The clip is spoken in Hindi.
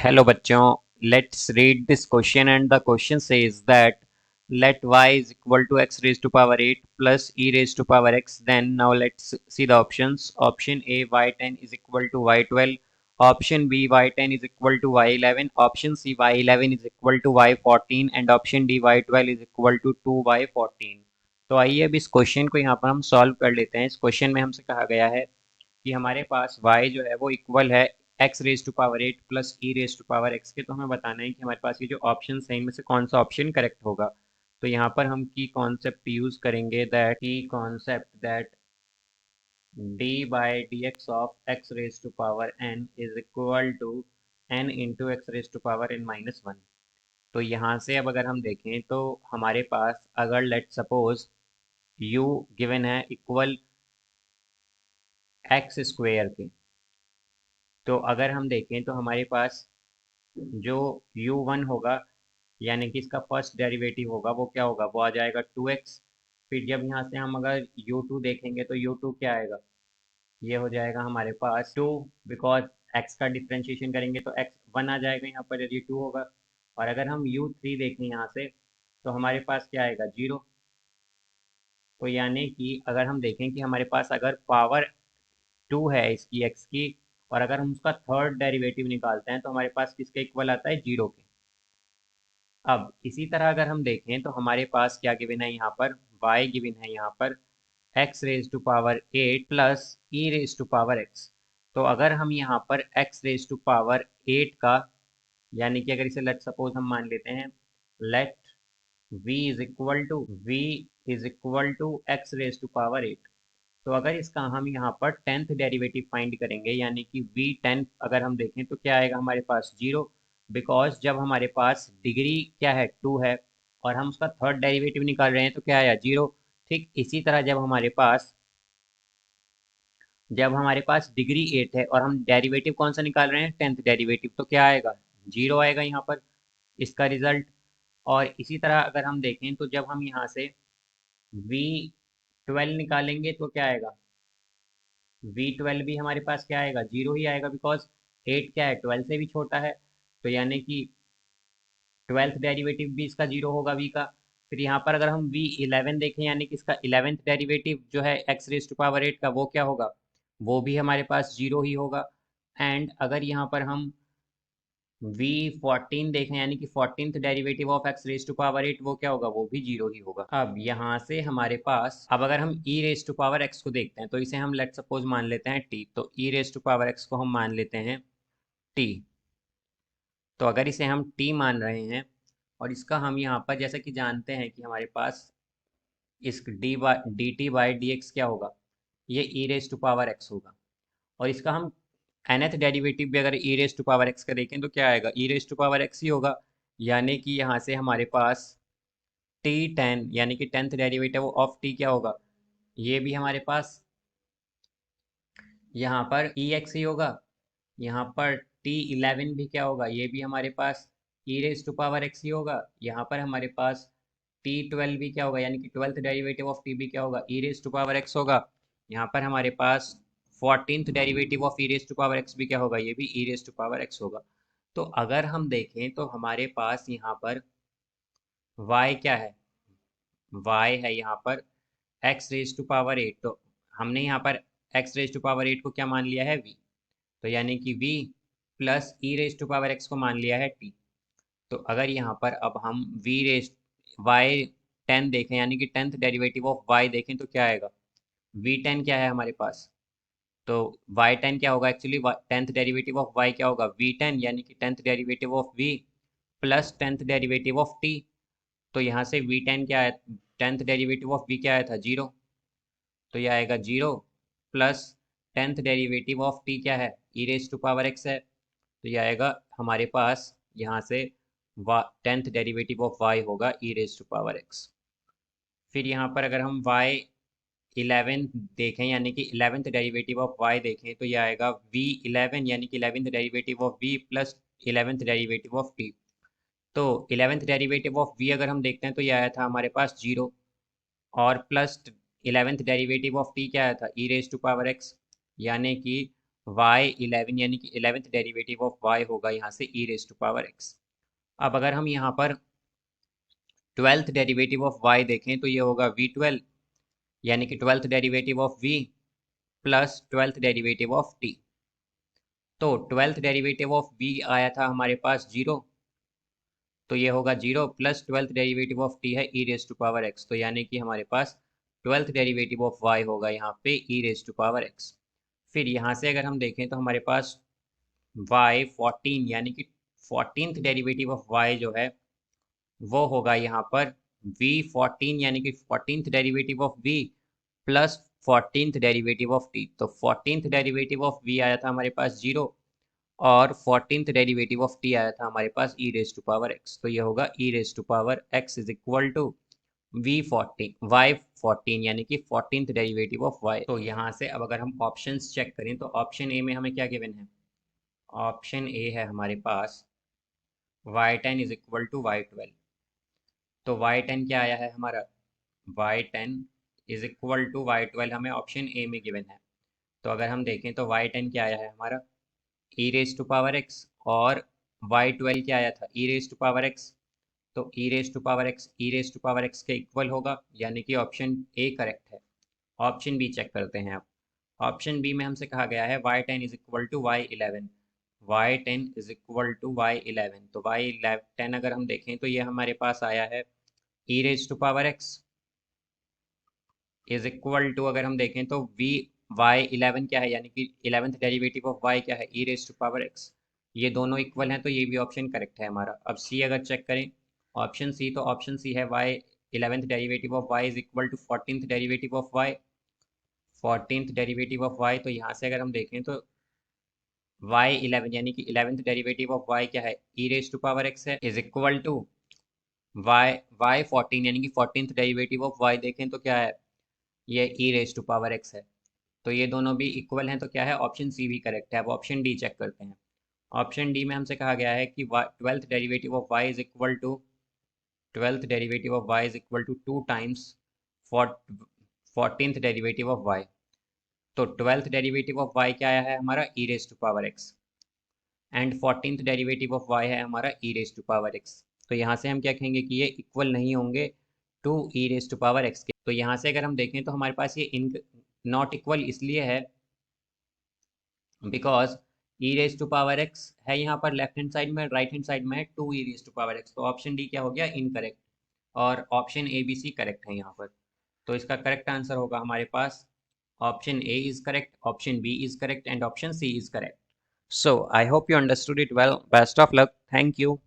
Hello बच्चों, let's read this question and the question says that let y is equal to x raised to power 8 plus e raised to power x. Then now let's see the options. Option A, y10 is equal to y12. Option B, y10 is equal to y11. Option C, y11 is equal to y14 and option D, y12 is equal to 2y14. तो आइए अब इस क्वेश्चन को यहाँ पर हम सॉल्व कर लेते हैं। इस क्वेश्चन में हमसे कहा गया है कि हमारे पास y जो है वो इक्वल है x raise to power 8 plus e raise to power x के। तो हमें बताना है कि हमारे पास ये जो ऑप्शन है इनमें से कौन सा ऑप्शन करेक्ट होगा। तो यहाँ पर हम की कॉन्सेप्ट यूज करेंगे, दैट की concept that d by D X of x raise to power n is equal to n into X raise to power n minus one. तो यहाँ से अब अगर हम देखें तो हमारे पास अगर लेट सपोज u गिवन है इक्वल एक्स स्क्वेयर के, तो अगर हम देखें तो हमारे पास जो u1 होगा यानी कि इसका फर्स्ट डेरिवेटिव होगा वो क्या होगा, वो आ जाएगा 2x। फिर जब यहाँ से हम अगर u2 देखेंगे तो u2 क्या आएगा, ये हो जाएगा हमारे पास 2, बिकॉज x का डिफ्रेंशिएशन करेंगे तो x 1 आ जाएगा यहाँ पर, यदि 2 होगा। और अगर हम u3 देखें यहाँ से तो हमारे पास क्या आएगा, 0। तो यानी कि अगर हम देखें कि हमारे पास अगर पावर 2 है इसकी x की, और अगर हम उसका थर्ड डेरिवेटिव निकालते हैं तो हमारे पास किसके इक्वल आता है, 0 के। अब इसी तरह अगर हम देखें तो हमारे पास क्या गिवन है यहाँ पर, y गिवन है यहाँ पर x raise to power 8 plus e raise to power x। तो अगर हम यहाँ पर x रेज टू पावर 8 का, यानी कि अगर इसे लेट सपोज हम मान लेते हैं, let v is equal to x raise to power 8। तो अगर इसका हम यहाँ पर 10th डेरिवेटिव फाइंड करेंगे, यानी कि v10 अगर हम देखें तो क्या आएगा हमारे पास, 0। बिकॉज जब हमारे पास डिग्री क्या है, 2 है, और हम उसका थर्ड डेरिवेटिव निकाल रहे हैं तो क्या आया, 0। ठीक इसी तरह जब हमारे पास डिग्री 8 है और हम डेरिवेटिव कौन सा निकाल रहे हैं, 10th डेरिवेटिव, तो क्या आएगा, 0 आएगा यहाँ पर इसका रिजल्ट। और इसी तरह अगर हम देखें तो जब हम यहाँ से v12 निकालेंगे तो क्या आएगा, v12 भी हमारे पास क्या आएगा, 0 ही आएगा, बिकॉज 8 क्या है, 12 से भी छोटा है। तो यानी कि 12th डेरिवेटिव भी इसका 0 होगा v का। फिर यहाँ पर अगर हम v11 देखें, यानी कि इसका 11th डेरिवेटिव जो है x रेज टू पावर 8 का, वो क्या होगा, वो भी हमारे पास 0 ही होगा। एंड अगर यहाँ पर हम v14 देखें, यानी कि 14th derivative of x raise to power 8, वो क्या होगा, वो भी 0 ही होगा। अब यहाँ से हमारे पास, अब अगर हम e raise to power x को देखते हैं तो इसे हम लेट सपोज मान लेते हैं t। तो e raise to power x को हम मान लेते हैं t। तो अगर इसे हम t मान रहे हैं और इसका हम यहाँ पर जैसा कि जानते हैं कि हमारे पास इस D T by D x क्या होगा, ये ई रेज टू पावर एक्स होगा। और इसका हम nth डेरिवेटिव भी अगर ई रेज टू पावर एक्स का देखें तो क्या आएगा, ई रेज टू पावर एक्स ही होगा। यानी कि यहाँ से हमारे पास t10 यानी कि 10th डेरिवेटिव ऑफ t क्या होगा, ये भी हमारे पास यहाँ पर ई एक्स ही होगा। यहाँ पर t11 भी क्या होगा, ये भी हमारे पास ई रेज टू पावर एक्स ही होगा। यहाँ पर हमारे पास t12 भी क्या होगा, यानी कि 12th डेरिवेटिव ऑफ t भी क्या होगा, E raise to power X होगा। यहाँ पर हमारे पास 14th derivative of E raise to power X भी क्या होगा, ये भी E raise to power X होगा। तो अगर हम देखें तो हमारे पास यहाँ पर y क्या है, y है यहाँ पर x रेज टू पावर 8। तो हमने यहाँ पर x रेज टू पावर 8 को क्या मान लिया है, v। तो यानी कि v plus E raise to power x को मान लिया है t। तो अगर यहाँ पर अब हम v रेज y 10 देखें, यानी कि 10th डेरिवेटिव ऑफ y देखें तो क्या आएगा, v10 क्या है हमारे पास, तो y10 क्या होगा, actually 10th derivative of y क्या होगा, v10, यानी कि 10th derivative of v plus 10th derivative of t। तो यहाँ से v10 क्या है, 10th डेरिवेटिव ऑफ v क्या आया था, 0। तो यह आएगा 0 plus 10th derivative of t क्या है, ई रेज टू पावर x है। तो यह आएगा हमारे पास यहाँ से 10th डेरिवेटिव ऑफ y होगा E raise to power x। फिर यहाँ पर अगर हम y11 देखें, यानी कि 11th डेरिवेटिव ऑफ y देखें तो यह आएगा v11, यानी कि 11th derivative of v plus 11th derivative of t। तो 11th डेरिवेटिव ऑफ v अगर हम देखते हैं तो यह आया था हमारे पास 0, और plus 11th derivative of t क्या आया था, ई रेज टू पावर x, यानी कि y11 यानी कि 11th डेरिवेटिव ऑफ y होगा यहाँ से e raise to power x। अब अगर हम यहाँ पर 12th डेरिवेटिव ऑफ y देखें तो ये होगा v12 यानी कि 12th derivative of v plus 12th derivative of t। तो 12th डेरिवेटिव ऑफ v आया था हमारे पास 0, तो ये होगा 0 plus 12th derivative of t है e raise to power x, तो यानी कि हमारे पास 12th डेरिवेटिव ऑफ y होगा यहाँ पे e raise to power x। फिर यहाँ से अगर हम देखें तो हमारे पास y14 यानी कि 14th डेरिवेटिव ऑफ y जो है वो होगा यहाँ पर v14 यानी कि 14th derivative of v plus 14th derivative of t। तो 14th डेरिवेटिव ऑफ v आया था हमारे पास 0 और 14th डेरिवेटिव ऑफ t आया था हमारे पास e raise to power x, तो ये होगा e raise to power x is equal to v14 y14 यानी कि 14th डेरिवेटिव ऑफ y। तो यहाँ से अब अगर हम ऑप्शंस चेक करें तो ऑप्शन ए में हमें क्या गिवन है, ऑप्शन ए है हमारे पास y10 is equal to y12। तो y10 क्या आया है हमारा, y10 is equal to y12 हमें ऑप्शन ए में गिवन है। तो अगर हम देखें तो y10 क्या आया है हमारा e raise to power x और y12 क्या आया था e raise to power x। तो e raise to power x e raise to power x के इक्वल होगा, यानी कि ऑप्शन ए करेक्ट है। ऑप्शन बी चेक करते हैं आप। ऑप्शन बी में हमसे कहा गया है y10 is equal to y11, y10 is equal to y11। तो y10 अगर हम देखें तो ये हमारे पास आया है e raise to power x is equal to, अगर हम देखें तो y11 क्या है यानी कि 11th डेरिवेटिव ऑफ y क्या है e raise to power x। ये दोनों इक्वल हैं तो ये भी ऑप्शन करेक्ट है हमारा। अब सी अगर चेक करें ऑप्शन सी, तो ऑप्शन सी है y11th derivative of y is equal to 14th derivative of y, 14th derivative of y। तो यहाँ से अगर हम देखें तो y11 यानी कि 11th डेरिवेटिव ऑफ y क्या है e raise to power x है, इज इक्वल टू y14 यानी कि 14th डेरिवेटिव ऑफ y देखें तो क्या है ये e raise to power x है। तो ये दोनों भी इक्वल हैं तो क्या है ऑप्शन सी भी करेक्ट है। अब ऑप्शन डी चेक करते हैं। ऑप्शन डी में हमसे कहा गया है कि 12th derivative of y is equal to 12th derivative of y is equal to 2 times 14th derivative of y। तो 12th डेरिवेटिव ऑफ y क्या आया है हमारा e raise to power x and 14th derivative of y है हमारा e raise to power x। तो यहाँ से हम क्या कहेंगे कि ये इक्वल नहीं होंगे to e raise to power x के। तो यहाँ से अगर हम देखें तो हमारे पास ये नॉट इक्वल इसलिए है because e raise to power x है यहाँ पर लेफ्ट हैंड साइड में, राइट हैंड साइड में है 2 e raise to power x। तो ऑप्शन डी क्या हो गया इनकरेक्ट और option A B C correct है यहाँ पर। तो इसका करेक्ट आंसर होगा हमारे पास option A is correct, option B is correct and option C is correct. So I hope you understood it well. Best of luck. Thank you.